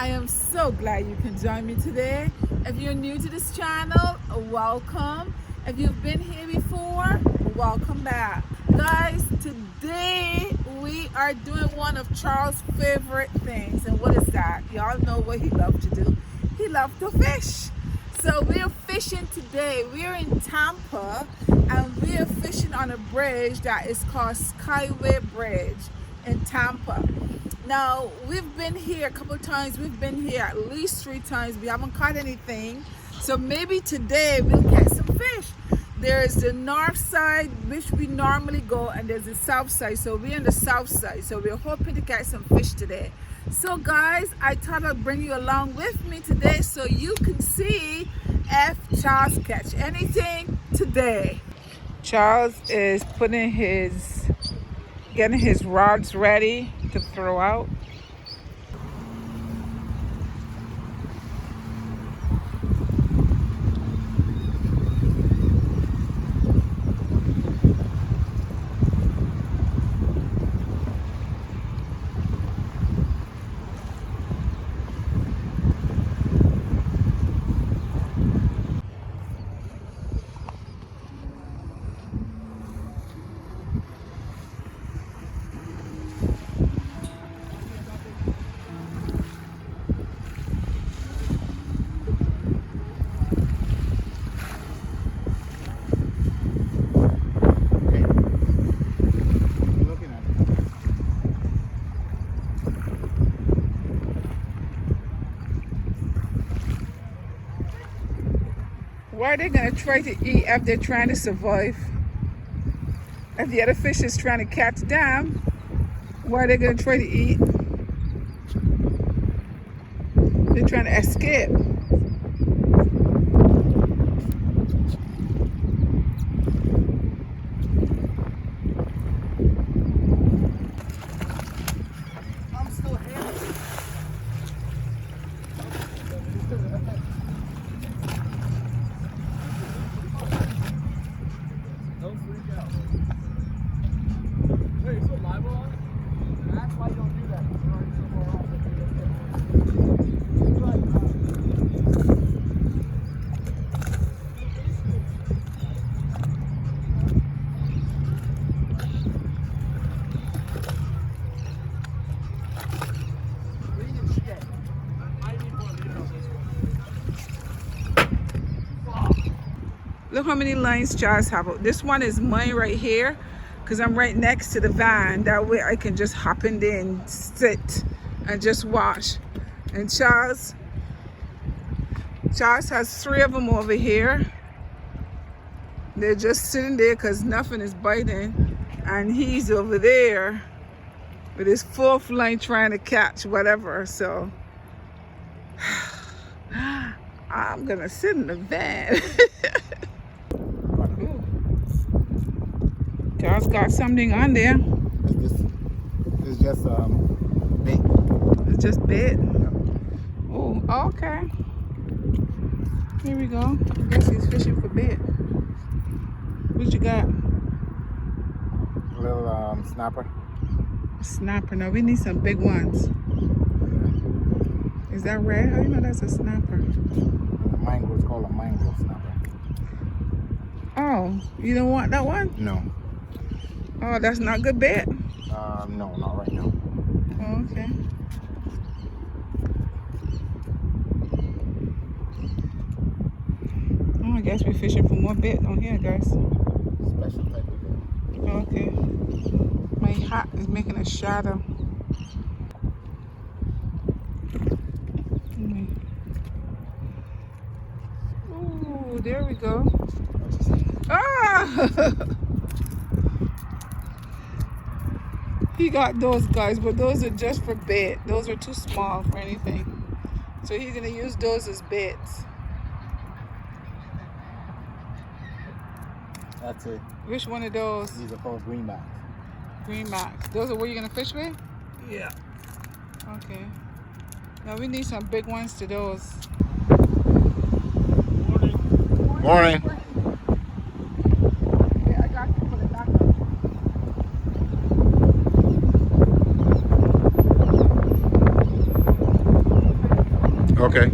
I am so glad you can join me today. If you're new to this channel, welcome. If you've been here before, welcome back. Guys, today we are doing one of Charles' favorite things. And what is that? Y'all know what he loves to do. He loves to fish. So we're fishing today. We're in Tampa and we're fishing on a bridge that is called Skyway Bridge in Tampa. Now, we've been here a couple of times. We've been here at least 3 times. We haven't caught anything. So maybe today we'll catch some fish. There's the north side, which we normally go, and there's the south side. So we're on the south side. So we're hoping to catch some fish today. So guys, I thought I'd bring you along with me today so you can see if Charles catch anything today. Charles is getting his rods ready to throw out. What are they going to try to eat if they're trying to survive? If the other fish is trying to catch them, what are they going to try to eat? They're trying to escape. I'm still here. Don't freak out. Wait, is it live on? That's why you don't do that. You're already so far off. Look how many lines Charles have. This one is mine right here because I'm right next to the van. That way I can just hop in there and sit and just watch. And Charles has 3 of them over here. They're just sitting there because nothing is biting. And he's over there with his 4th line trying to catch whatever. So I'm gonna sit in the van. Charles got something on there. It's just bait. It's just bait. Yeah. Oh, okay. Here we go. I guess he's fishing for bait. What you got? A little snapper. Snapper. No, we need some big ones. Yeah. Is that red? How do you know that's a snapper? Mango. It's called a mango snapper. Oh, you don't want that one? No. Oh, that's not good bait. No, not right now. Oh, okay. Oh, I guess we're fishing for more bait on here, guys. Special type of bait. Okay. My hat is making a shadow. Ooh, there we go. Ah! He got those, guys, but those are just for bait. Those are too small for anything. So he's gonna use those as baits. That's it. Which one of those? These are called greenbacks. Greenbacks. Those are what you're gonna fish with? Yeah. Okay. Now we need some big ones to those. Morning. Yeah, I got to put it back up. Okay.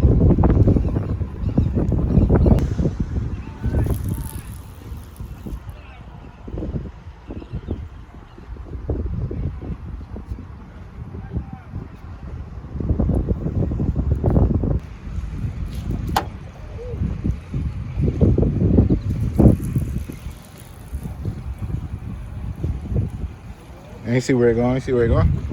And you see where it's going? You see where it's going?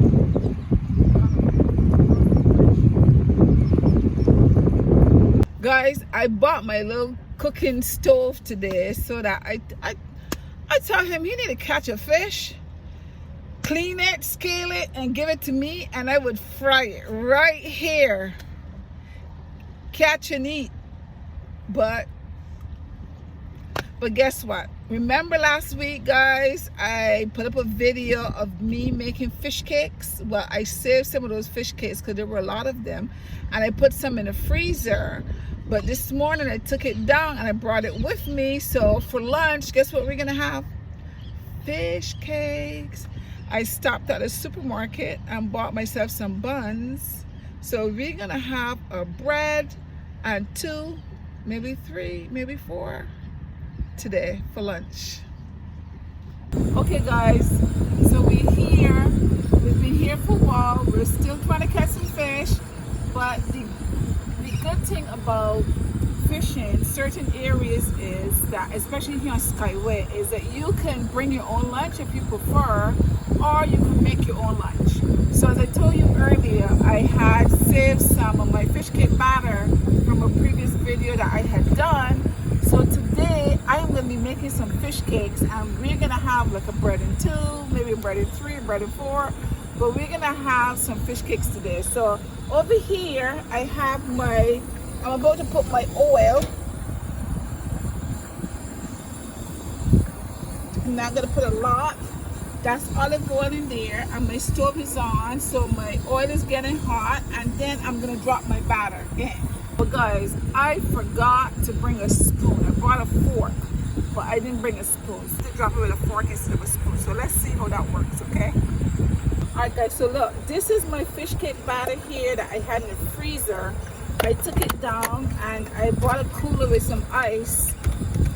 Guys, I bought my little cooking stove today so that I told him he need to catch a fish, clean it, scale it, and give it to me, and I would fry it right here. Catch and eat. But guess what? Remember last week, guys, I put up a video of me making fish cakes. Well, I saved some of those fish cakes because there were a lot of them, and I put some in the freezer. But this morning I took it down and I brought it with me. So for lunch, guess what we're gonna have? Fish cakes. I stopped at a supermarket and bought myself some buns. So we're gonna have a bread and 2, maybe 3, maybe 4 today for lunch. Okay guys, so we're here. We've been here for a while. We're still trying to catch some fish, but the good thing about fishing certain areas is that, especially here on Skyway, is that you can bring your own lunch if you prefer, or you can make your own lunch. So as I told you earlier, I had saved some of my fish cake batter from a previous video that I had done. So today I am going to be making some fish cakes, and we're going to have like a bread and 2, maybe a bread and 3, a bread and 4, but we're going to have some fish cakes today. So over here I have I'm about to put my oil. I'm not going to put a lot. That's olive oil in there, and my stove is on, so my oil is getting hot, and then I'm going to drop my batter in. But guys, I forgot to bring a spoon. I brought a fork, but I didn't bring a spoon. So to drop it with a fork instead of a spoon. So let's see how that works, okay? Alright guys, so look, this is my fish cake batter here that I had in the freezer. I took it down and I bought a cooler with some ice.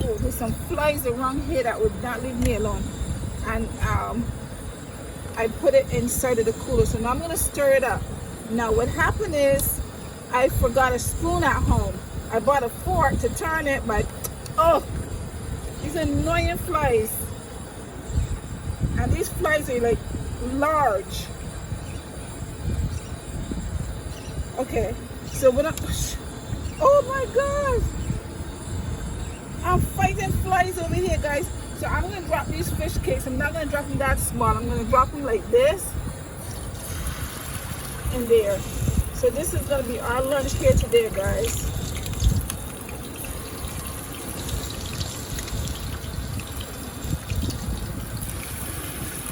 Oh, there's some flies around here that would not leave me alone. And I put it inside of the cooler. So now I'm going to stir it up. Now what happened is, I forgot a spoon at home. I bought a fork to turn it, but oh, these annoying flies. And these flies are like large. Okay, so when oh my gosh, I'm fighting flies over here, guys. So I'm gonna drop these fish cakes. I'm not gonna drop them that small. I'm gonna drop them like this in there. So this is going to be our lunch here today, guys.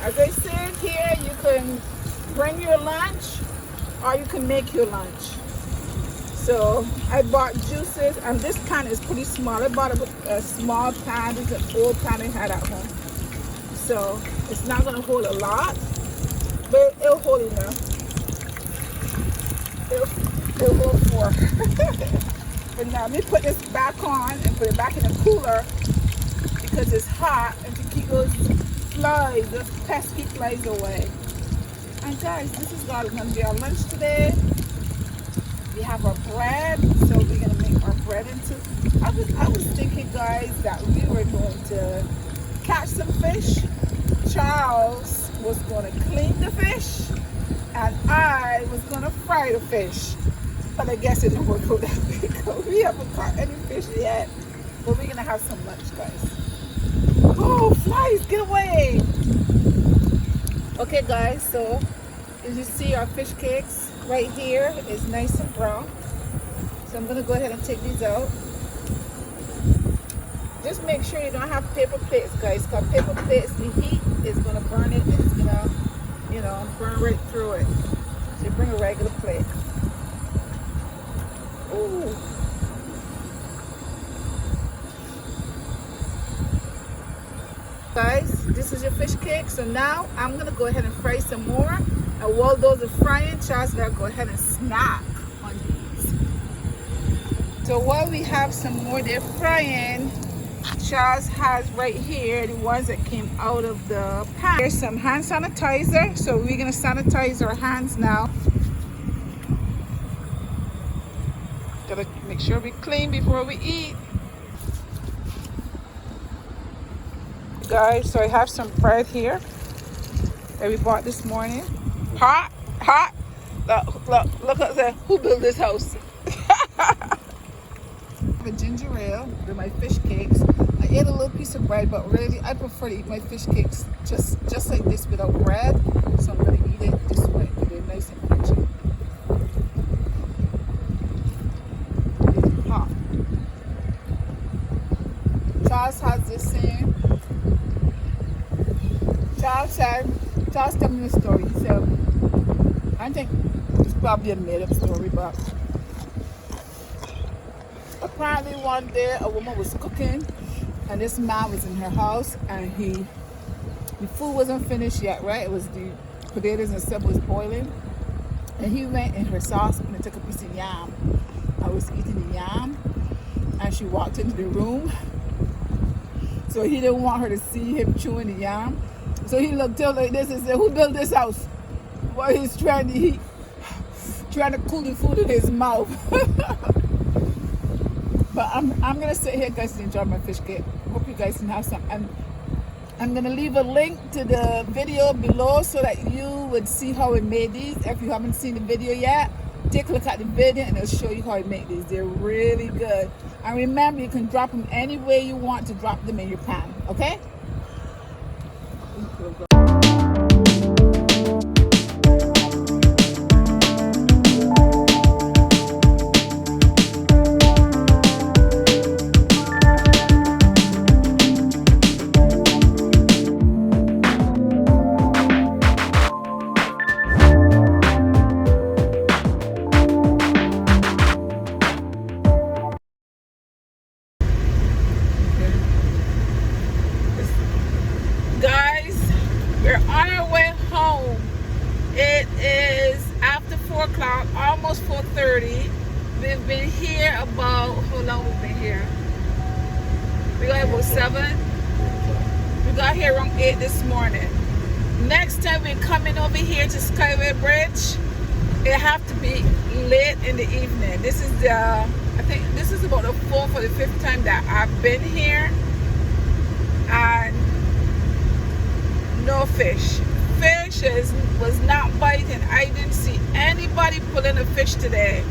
As I said here, you can bring your lunch or you can make your lunch. So I bought juices, and this pan is pretty small. I bought a small pan. This is an old pan I had at home. So it's not going to hold a lot, but it'll hold enough. It'll hold 4. But now let me put this back on and put it back in the cooler because it's hot, and to keep those flies, those pesky flies away. And guys, this is going to be our lunch today. We have our bread, so we're going to make our bread into. I was thinking, guys, that we were going to catch some fish. Charles was going to clean the fish, and I was going to fry the fish. But I guess it didn't work out that way because we haven't caught any fish yet. But we're going to have some lunch, guys. Oh, flies, get away. Okay, guys, so as you see, our fish cakes right here is nice and brown. So I'm going to go ahead and take these out. Just make sure you don't have paper plates, guys, because paper plates, the heat is going to burn it, and it's going to, you know, burn right through it. So you bring a regular plate. Ooh. Guys, this is your fish cake. So now I'm going to go ahead and fry some more. And while those are frying, Charles, going to go ahead and snack on these. So while we have some more they're frying, Charles has right here the ones that came out of the pan. Here's some hand sanitizer. So we're gonna sanitize our hands now. Gotta make sure we clean before we eat. Guys, so I have some bread here that we bought this morning. Hot. Look at that. Who built this house? A ginger ale with my fish cakes. I ate a little piece of bread, but really I prefer to eat my fish cakes just like this without bread. So I'm gonna eat it this way. They're nice and crunchy. It's hot. Charles has this in. Charles told me the story. He said, I think it's probably a made-up story, but apparently one day a woman was cooking and this man was in her house and the food wasn't finished yet, right? It was the potatoes and stuff was boiling, and he went in her saucepan and took a piece of yam. I was eating the yam and she walked into the room, so he didn't want her to see him chewing the yam. So he looked at her like this and said, who built this house? While he's trying to cool the food in his mouth. But I'm gonna sit here, guys, and enjoy my fish cake. Hope you guys can have some. And I'm gonna leave a link to the video below so that you would see how I made these. If you haven't seen the video yet, take a look at the video and it'll show you how I make these. They're really good. And remember, you can drop them any way you want to drop them in your pan, okay? We're on our way home. It is after 4 o'clock, almost 4:30. We've been here about, how long we've been here? We got about 7. We got here around 8 this morning. Next time we're coming over here to Skyway Bridge, it have to be late in the evening. This is I think this is about the 4th or the 5th time that I've been here. And no fish. Fish was not biting. I didn't see anybody pulling a fish today.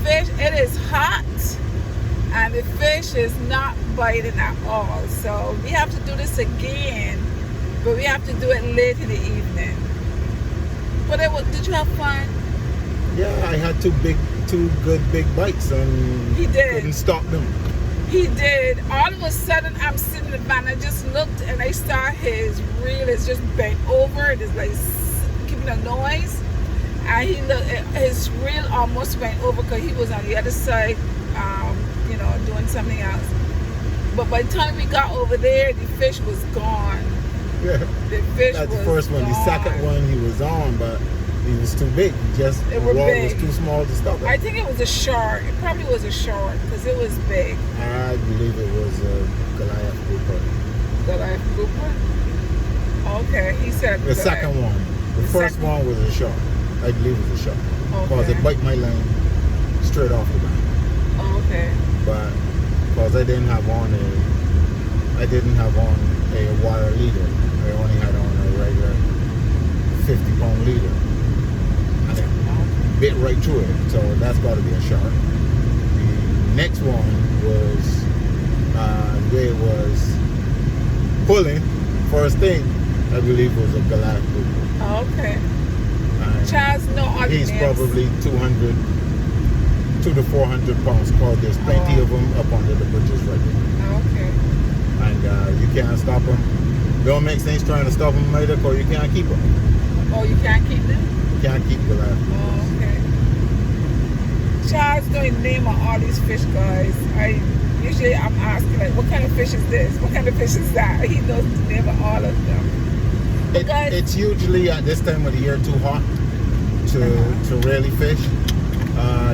Fish, it is hot and the fish is not biting at all. So we have to do this again, but we have to do it late in the evening. But did you have fun? Yeah, I had two good big bites and He did. Couldn't stop them. He did. All of a sudden, I'm sitting in the van. I just looked and I saw his reel is just bent over. It is like keeping a noise. And he looked, his reel almost went over because he was on the other side, doing something else. But by the time we got over there, the fish was gone. Yeah. The fish That's was the first one. gone. The second one he was on, but he was too big. The were rod big. was too small to stop it. I think it was a shark. It probably was a shark because it was big. I believe it was a Goliath grouper. Goliath grouper? Okay, he said The second one. The first one was a shark. I believe it was a shark. Because it bite my line straight off the line. Oh, okay. But because I didn't have on a wire leader. I only had on a regular 50-pound leader. And it bit right through it. So that's got to be a shark. The next one was the way it was pulling. First thing I believe was a Goliath grouper. Oh, okay. And Charles, no other he's names. probably 200 to 400 pounds because there's plenty of them up under the bridges right there. Okay. And you can't stop them. Don't make sense trying to stop them either because you can't keep them. Oh, you can't keep them? You can't keep Goliath. Oh, okay. Charles don't name all these fish, guys. Usually I'm asking like, what kind of fish is this? What kind of fish is that? He knows the name of all of them. It's usually at this time of the year too hot to really fish.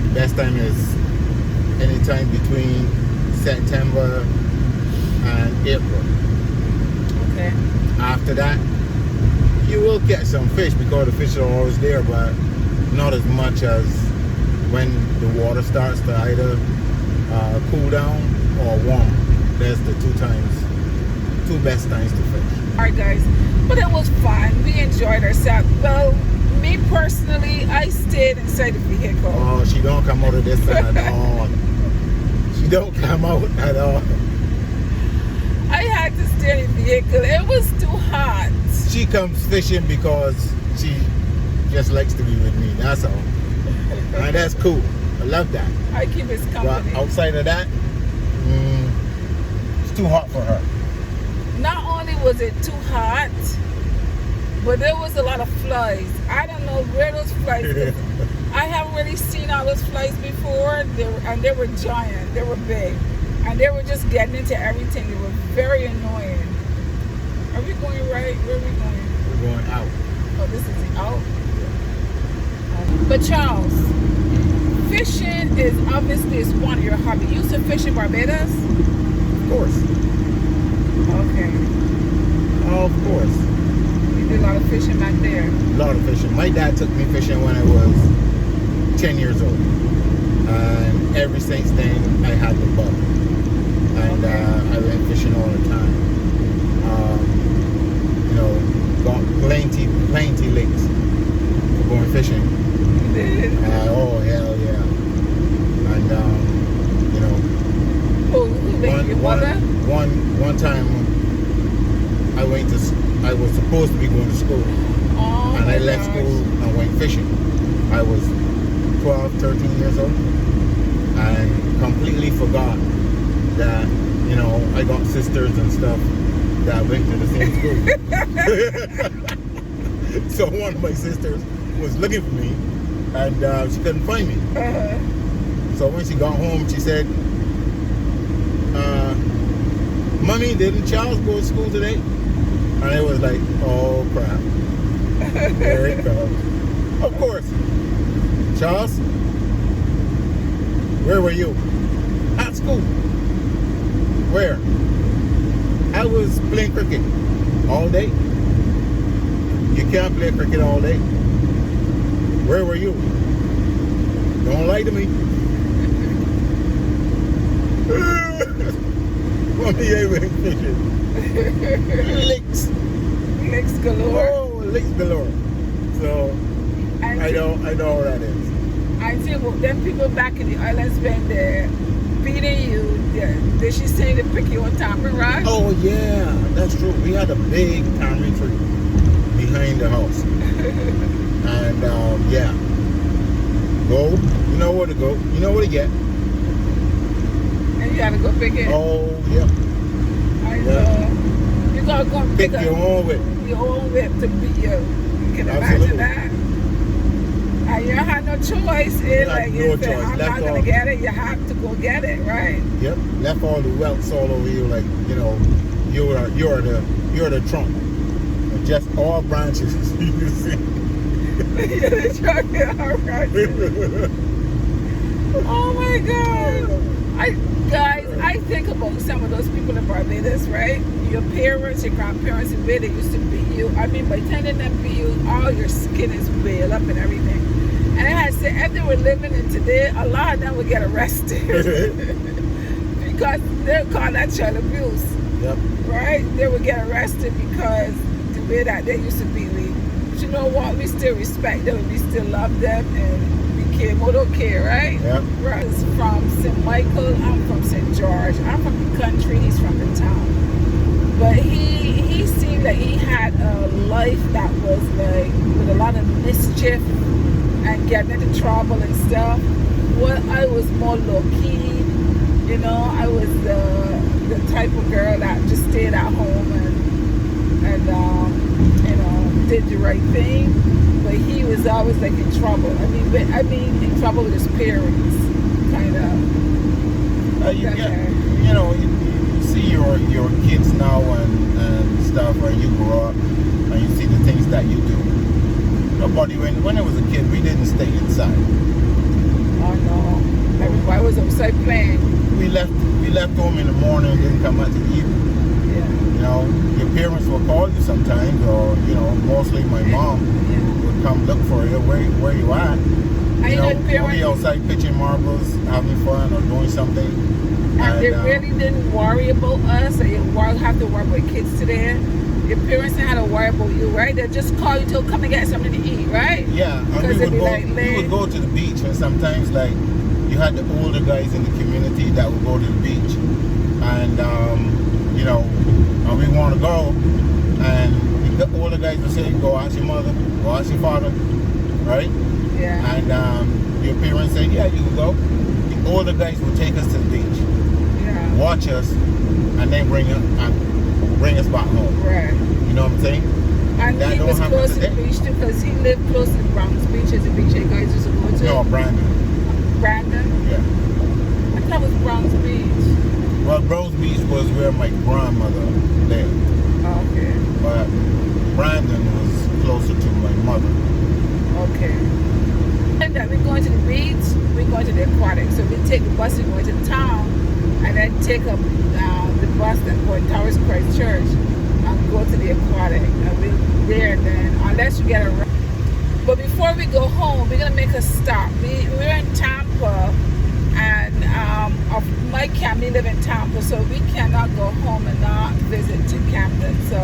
The best time is anytime between September and April. Okay. After that, you will catch some fish because the fish are always there, but not as much as when the water starts to either cool down or warm. That's the two best times to fish. Alright guys, but it was fun. We enjoyed ourselves. Well, me personally, I stayed inside the vehicle. Oh, she don't come out of this side at all. She don't come out at all. I had to stay in the vehicle. It was too hot. She comes fishing because she just likes to be with me. That's all. And that's cool. I love that. I keep his But company. outside of that, it's too hot for her. Not only was it too hot, but there was a lot of flies. I don't know where those flies came. I haven't really seen all those flies before. They were giant. They were big. And they were just getting into everything. They were very annoying. Are we going right? Where are we going? We're going out. Oh, this is the out. But Charles, fishing is obviously one of your hobbies. You used to fish in Barbados? Of course. Okay. Of course. You did a lot of fishing back there. A lot of fishing. My dad took me fishing when I was 10 years old. And ever since then, I had the bug. And I went fishing all the time. You know, got plenty lakes for going fishing. You did? Oh, hell yeah. And, you know, one time I was supposed to be going to school. Oh, And I my left gosh. school and went fishing. I was 12, 13 years old. And completely forgot that, you know, I got sisters and stuff that went to the same school. So one of my sisters was looking for me and she couldn't find me. So when she got home, she said, Mommy, didn't Charles go to school today? And I was like, oh crap. There it comes. Of course. Charles, where were you? At school. Where? I was playing cricket all day. You can't play cricket all day. Where were you? Don't lie to me. Mommy, I went fishing. Licks. Licks galore. Oh, licks galore. So And I know how that is. I think them people back in the islands when they're beating you, did she say to pick you on tamarind rock? Oh yeah, that's true. We had a big tamarind tree behind the house. And yeah. Go. You know where to go. You know where to get. And you gotta go pick it. Oh yeah. I know. You gotta go and Pick pick your own whip. your own whip to beat you. You can Absolutely. imagine that. And you had no choice. It's Had like, no if choice. I'm Left not gonna off. get it, you have to go get it, right? Yep. Left all the welts all over you, like, you know, you're the trunk. And just all branches you can see. Oh my God. I think about some of those people in Barbados, right? Your parents, your grandparents, the way they used to beat you. I mean, by the time they beat you, all your skin is veiled up and everything. And I had said, if they were living in today, a lot of them would get arrested. Because they're called that child abuse. Yep. Right? They would get arrested because the way that they used to beat me. But you know what? We still respect them and we still love them and we care. We don't care, right? Yep. Right. He's from St. Michael. I'm from St. George. I'm from the country. He's from the town. But he seemed like he had a life that was like with a lot of mischief and getting into trouble and stuff. Well, I was more low-key. You know, I was the type of girl that just stayed at home and you know, did the right thing. But he was always like in trouble. I mean in trouble with his parents, kind of. You know, you see your kids now and stuff, when you grow up and you see the things that you do. Nobody, when I was a kid, we didn't stay inside. Oh no, everybody was outside. start playing. We left home in the morning, didn't come out to eat. Yeah. You know, your parents will call you sometimes, or you know, mostly my mom would come look for you. Where you at? You know, we'll be outside pitching marbles, having fun, or doing something. And they really didn't worry about us, or you have to worry about kids today. Your parents didn't have to worry about you, right? They just call you to come and get something to eat, right? Yeah, and we would go to the beach, and sometimes like you had the older guys in the community that would go to the beach, and you know, and we want to go, and the older guys would say, "Go ask your mother, go ask your father," right? Yeah. And your parents said, "Yeah, you can go." The older guys would take us to the beach, watch us, and then bring us back home. Right. You know what I'm saying? And that he was close to the beach too, because he lived close to the Bronx Beach. As a beach you guys used to go to. No, Brandon. Brandon? Yeah. I thought it was Bronx Beach. Well, Bronx Beach was where my grandmother lived. Oh, okay. But Brandon was closer to my mother. Okay. And then we're going to the beach, we're going to the aquatic. So we take the bus and go to the town, and then take up the bus that go to Towers Christ Church and go to the aquatic. And we're there then, unless you get a ride. But before we go home, we're gonna make a stop. We're in Tampa, and my family live in Tampa, so we cannot go home and not visit to Camden. So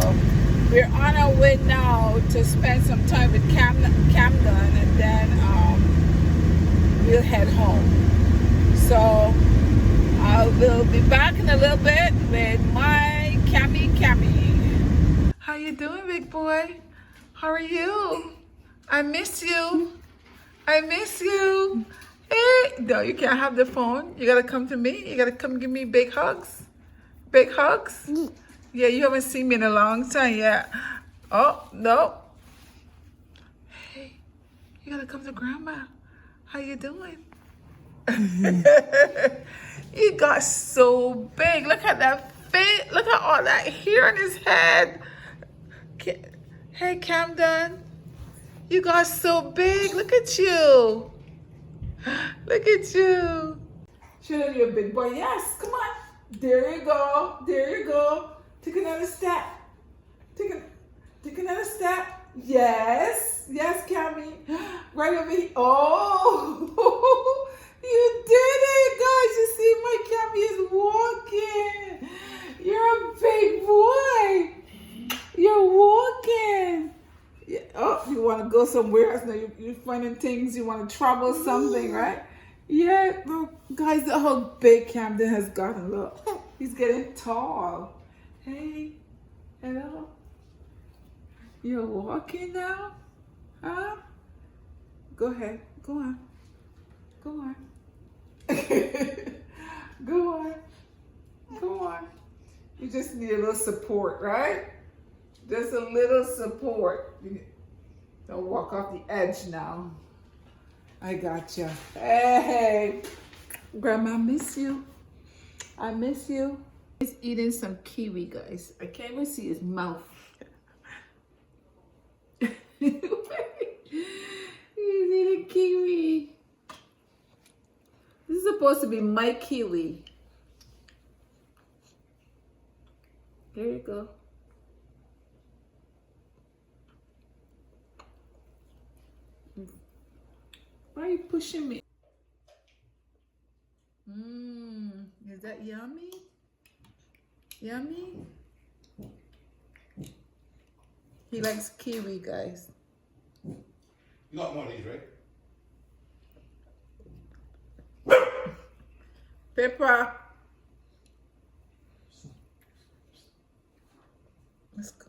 we're on our way now to spend some time with Camden, and then we'll head home. So I will be back in a little bit with my Cammy. How you doing, big boy? How are you? I miss you. I miss you. Hey, no, you can't have the phone. You gotta come to me. You gotta come give me big hugs. Big hugs? Yeah, you haven't seen me in a long time yet. Oh, no. Hey, you gotta come to Grandma. How you doing? He got so big. Look at that face. Look at all that hair on his head. Hey, Camden. You got so big. Look at you. Look at you. Show you a big boy. Yes, come on. There you go. There you go. Take another step. Take another step. Yes. Yes, Cammy. Right over here. Oh. You did it, guys. You see my Cammy is walking. You're a big boy. You're walking. Yeah. Oh, you want to go somewhere else now? You're finding things. You want to trouble something, right? Yeah. Look, guys, look how big Camden has gotten. Look, he's getting tall. Hey, hello. You're walking now? Huh? Go ahead. Go on. Go on. Go on. Go on. You just need a little support, right? Just a little support. Don't walk off the edge now. I gotcha. Hey, Grandma, I miss you. I miss you. He's eating some kiwi, guys. I can't even see his mouth. He's eating kiwi. This is supposed to be my kiwi. There you go. Why are you pushing me? Is that yummy? Yummy? He likes kiwi, guys. You got one of these, right? Pepper. Let's go.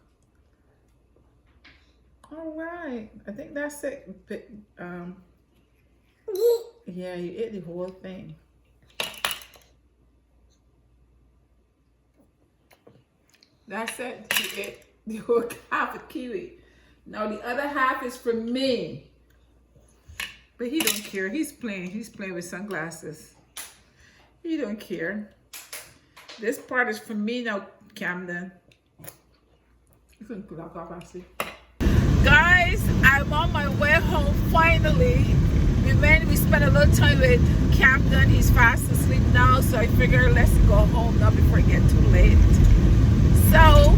All right. I think that's it. Yeah, you ate the whole thing. That's it. You ate the whole half of kiwi. Now the other half is for me. But he don't care. He's playing. He's playing with sunglasses. He don't care. This part is for me now, Camden. You can pull off, actually. Guys, I'm on my way home finally. We've when we spent a little time with Camden, he's fast asleep now, so I figured let's go home now before it gets too late. So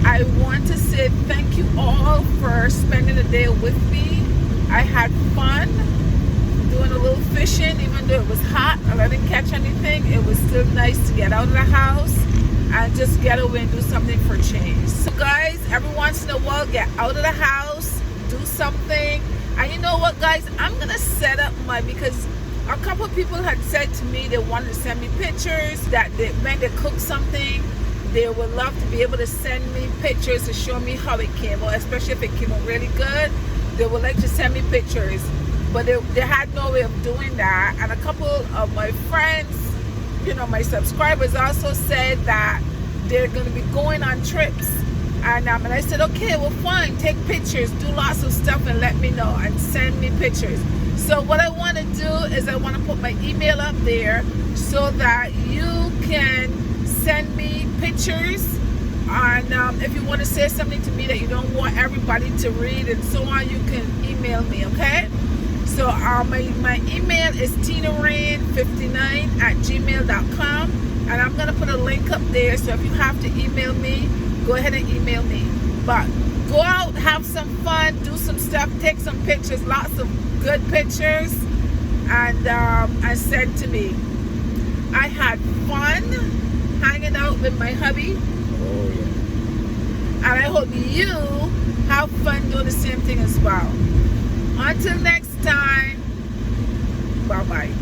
I want to say thank you all for spending the day with me. I had fun doing a little fishing, even though it was hot and I didn't catch anything. It was still nice to get out of the house and just get away and do something for change. So guys, every once in a while, get out of the house, do something. And you know what, guys, I'm gonna set up because a couple of people had said to me they wanted to send me pictures that when they cook something, they would love to be able to send me pictures to show me how it came out, especially if it came out really good. They would like to send me pictures, but they had no way of doing that. And a couple of my friends, you know, my subscribers also said that they're going to be going on trips. And I said, okay, well, fine, take pictures, do lots of stuff and let me know and send me pictures. So what I want to do is I want to put my email up there so that you can send me pictures. And if you want to say something to me that you don't want everybody to read and so on, you can email me, okay? So my email is tinaraine59@gmail.com, and I'm going to put a link up there, so if you have to email me, go ahead and email me. But go out, have some fun, do some stuff, take some pictures, lots of good pictures, and send to me. I had fun hanging out with my hubby. Oh, yeah. And I hope you have fun doing the same thing as well. Until next time, bye-bye.